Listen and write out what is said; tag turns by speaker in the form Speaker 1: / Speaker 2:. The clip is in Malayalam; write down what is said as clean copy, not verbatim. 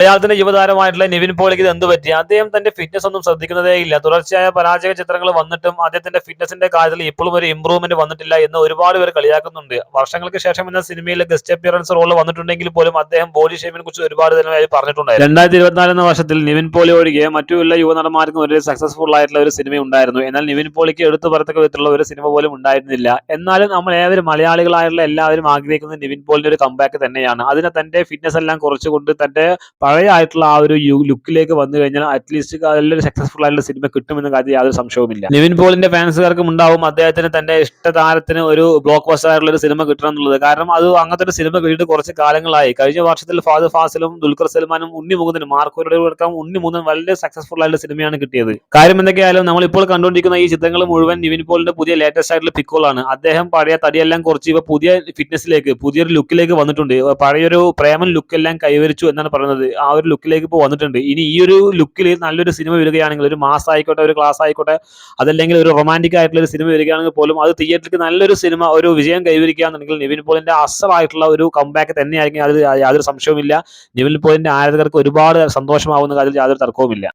Speaker 1: മലയാളത്തിന്റെ യുവതാരമായിട്ടുള്ള നിവിൻ പോളിക്ക് ഇത് എന്ത് പറ്റി? അദ്ദേഹം തന്റെ ഫിറ്റ്നസ് ഒന്നും ശ്രദ്ധിക്കുന്നതേയില്ല. തുടർച്ചയായ പരാജയ ചിത്രങ്ങൾ വന്നിട്ടും അദ്ദേഹത്തിന്റെ ഫിറ്റ്നസിന്റെ കാര്യത്തിൽ ഇപ്പോഴും ഒരു ഇംപ്രൂവ്മെന്റ് വന്നിട്ടില്ല എന്ന് ഒരുപാട് പേർ കളിയാക്കുന്നുണ്ട്. വർഷങ്ങൾക്ക് ശേഷം എന്ന സിനിമയിൽ ഗസ്റ്റ് അപ്പിയറൻസ് റോളിൽ വന്നിട്ടുണ്ടെങ്കിൽ പോലും അദ്ദേഹം ബോഡി ഷേപ്പിനെ കുറിച്ച് ഒരുപാട് തന്നെ പറഞ്ഞിട്ടുണ്ടായിരുന്നു. 2024 എന്ന വർഷത്തിൽ നിവിൻ പോളി ഒഴികെ മറ്റു എല്ലാ യുവനടന്മാർക്കും ഒരു സക്സസ്ഫുൾ ആയിട്ടുള്ള ഒരു സിനിമ ഉണ്ടായിരുന്നു. എന്നാൽ നിവിൻ പോളിക്ക് എടുത്തു പറത്തക്ക വിധത്തിലുള്ള ഒരു സിനിമ പോലും ഉണ്ടായിരുന്നില്ല. എന്നാലും നമ്മൾ ഏവരും മലയാളികളായുള്ള എല്ലാവരും ആഗ്രഹിക്കുന്നത് നിവിൻ പോളിന്റെ ഒരു കംബാക്ക് തന്നെയാണ്. അതിനെ തന്റെ ഫിറ്റ്നസ് എല്ലാം കുറച്ചുകൊണ്ട് തന്റെ പഴയ ആയിട്ടുള്ള ആ ഒരു ലുക്കിലേക്ക് വന്നു കഴിഞ്ഞാൽ അറ്റ്ലീസ്റ്റ് നല്ലൊരു സക്സസ്ഫുൾ ആയിട്ടുള്ള സിനിമ കിട്ടുമെന്ന കാര്യം യാതൊരു സംശയവുമില്ല. നിവിൻ പോളിന്റെ ഫാൻസുകാർക്കും ഉണ്ടാവും അദ്ദേഹത്തിന് തന്റെ ഇഷ്ടതാരത്തിന് ഒരു ബ്ലോക്ക് ബസ്റ്റർ ആയിട്ടുള്ള ഒരു സിനിമ കിട്ടണം എന്നുള്ളത്. കാരണം അത് അങ്ങനത്തെ ഒരു സിനിമ കിട്ടിയിട്ട് കുറച്ച് കാലങ്ങളായി. കഴിഞ്ഞ വർഷത്തിൽ ഫഹദ് ഫാസിലും ദുൽഖർ സൽമാനും ഉണ്ണിമുകുന്ദനും മാർക്കോയുടെ ഉണ്ണിമുകുന്ദൻ വളരെ സക്സസ്ഫുൾ ആയിട്ടുള്ള സിനിമയാണ് കിട്ടിയത്. കാര്യം എന്തൊക്കെയായാലും നമ്മൾ ഇപ്പോൾ കണ്ടുകൊണ്ടിരിക്കുന്ന ഈ ചിത്രങ്ങൾ മുഴുവൻ നിവിൻ പോളിന്റെ പുതിയ ലേറ്റസ്റ്റ് ആയിട്ടുള്ള പിക്കുകളാണ്. അദ്ദേഹം പഴയ തടിയെല്ലാം കുറച്ച് ഇവ പുതിയ ഫിറ്റ്നസിലേക്ക് പുതിയൊരു ലുക്കിലേക്ക് വന്നിട്ടുണ്ട്. പഴയൊരു പ്രേമൻ ലുക്ക് എല്ലാം കൈവരിച്ചു എന്നാണ് പറയുന്നത്. ആ ഒരു ലുക്കിലേക്ക് ഇപ്പോൾ വന്നിട്ടുണ്ട്. ഇനി ഈ ഒരു ലുക്കിൽ നല്ലൊരു സിനിമ വരികയാണെങ്കിൽ ഒരു മാസ് ആയിക്കോട്ടെ, ഒരു ക്ലാസ് ആയിക്കോട്ടെ, അതല്ലെങ്കിൽ ഒരു റൊമാൻറ്റിക് ആയിട്ടുള്ള ഒരു സിനിമ വരികയാണെങ്കിൽ പോലും അത് തിയേറ്ററിൽ നല്ലൊരു സിനിമ ഒരു വിജയം കൈവരിക്കുകയാണെന്നുണ്ടെങ്കിൽ നിവിൻ പോളിന്റെ അസലായിട്ടുള്ള ഒരു കംബാക്ക് തന്നെയായിരിക്കും. അത് യാതൊരു സംശയവുമില്ല. നിവിൻ പോളിന്റെ ആരാധകർക്ക് ഒരുപാട് സന്തോഷമാവുന്ന കാര്യത്തിൽ യാതൊരു തർക്കവുമില്ല.